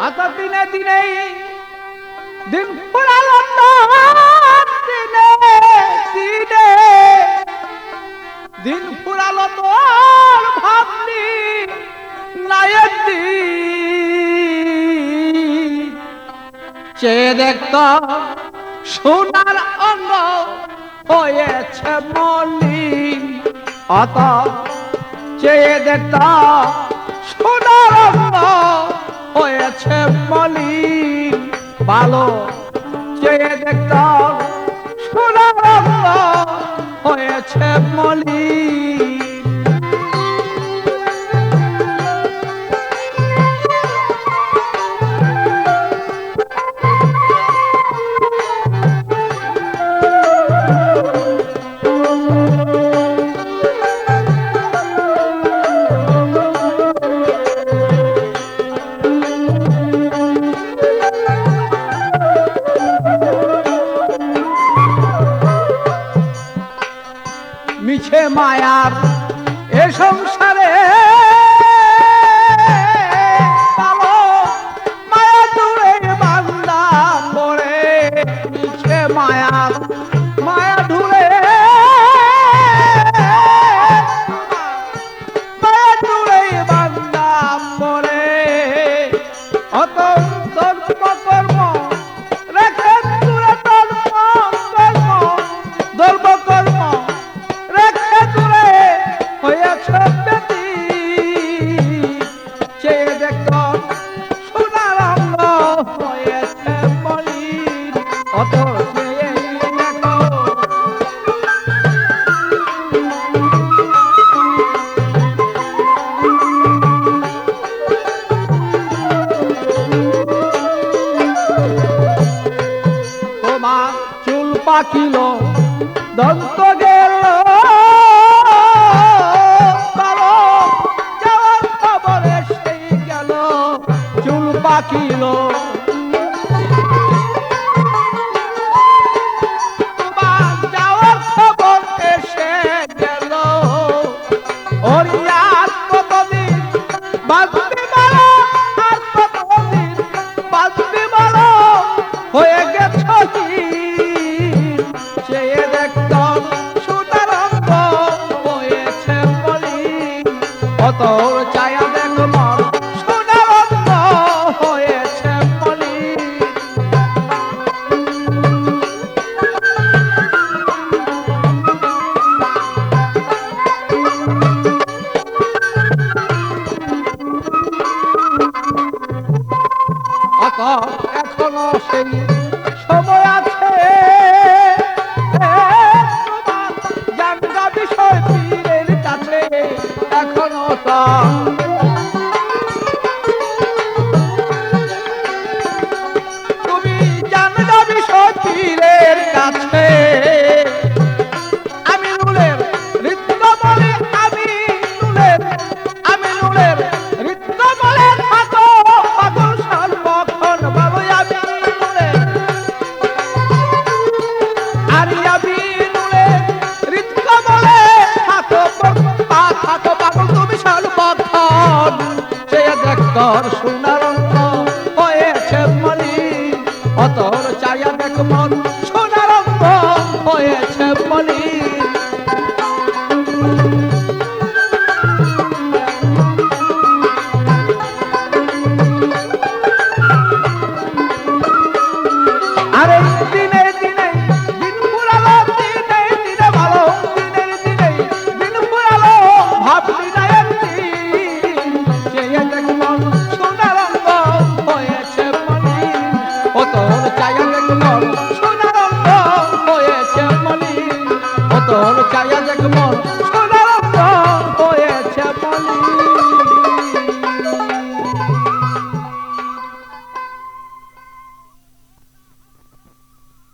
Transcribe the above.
অত দিনে দিনে দিন ফুরালো দিনে দিনে দিন ফুরালো তোর ভাবনি নায়দি চেয়ে দেখত সোনার অঙ্গ হয়েছে মলিন অত চেয়ে দেখত সোনার অঙ্গ হয়েছে মলিন ভালো চেয়ে দেখত সোনার অঙ্গ হয়েছে মলিন মিছে মায়ার এ সংসারে মায়া দূরে বান্দা পড়ে মিছে মায়ার মায়া দূরে মায়া দূরে বান্দা পড়ে অত কর্ম রেখে দূরে ধর্ম কর্ম চুল পাকিল দন্ত গেল যাওয়ার খবরে সেই গেল চুল পাকিল যাওয়ার খবর এসে গেল ওরিয়ার কতদিন বাঁচবে বলো আর কতদিন বাঁচবে বলো হয়ে গেছ কত চায়া দেখ মন সোনার অঙ্গ হয়েছে মলিন অত এখনো সেই সময় আছে জানগা বিষয় পীরের কাছে এখনো তুমি জানগা বিষয় পীরের কাছে আমি নুলের ঋদ্ধ বলে আমি নুলের ঋদ্ধ বলে থাকো পাগল সর্বক্ষণ বাবু আমি নুলের আমি নুলের ঋদ্ধ বলে থাকো পাগল তুমি সর্বক্ষণ সে দেখ সোনার